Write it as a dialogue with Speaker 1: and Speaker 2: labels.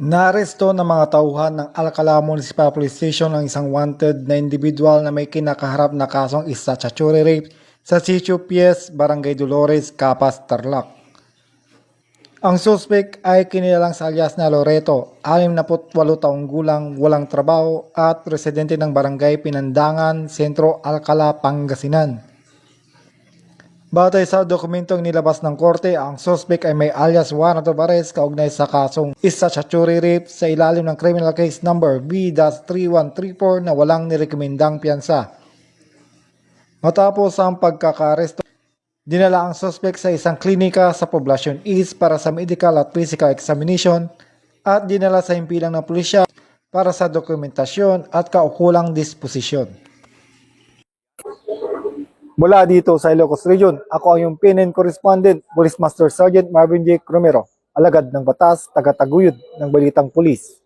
Speaker 1: Naaresto ng mga tauhan ng Alcala Municipal Police Station ang isang wanted na individual na may kinakaharap na kasong statutory rape sa Sitio Pies, Barangay Dolores, Capas, Tarlac. Ang suspect ay kinilalang sa alias na Loreto, 68 taong gulang, walang trabaho at residente ng Barangay Pinandangan, Sentro, Alcala, Pangasinan. Batay sa dokumentong nilabas ng korte, ang suspect ay may alias warrant of arrest kaugnay sa kasong statutory rape sa ilalim ng criminal case number B-3134 na walang nirekomendang piyansa. Matapos ang pagkakaresto, dinala ang suspect sa isang klinika sa Poblacion East para sa medical at physical examination at dinala sa himpilang ng pulisya para sa dokumentasyon at kaukulang disposisyon. Mula dito sa Ilocos Region, ako ang iyong PNN Correspondent, Police Master Sergeant Marvin J. Romero, alagad ng batas, taga-taguyod ng Balitang Pulis.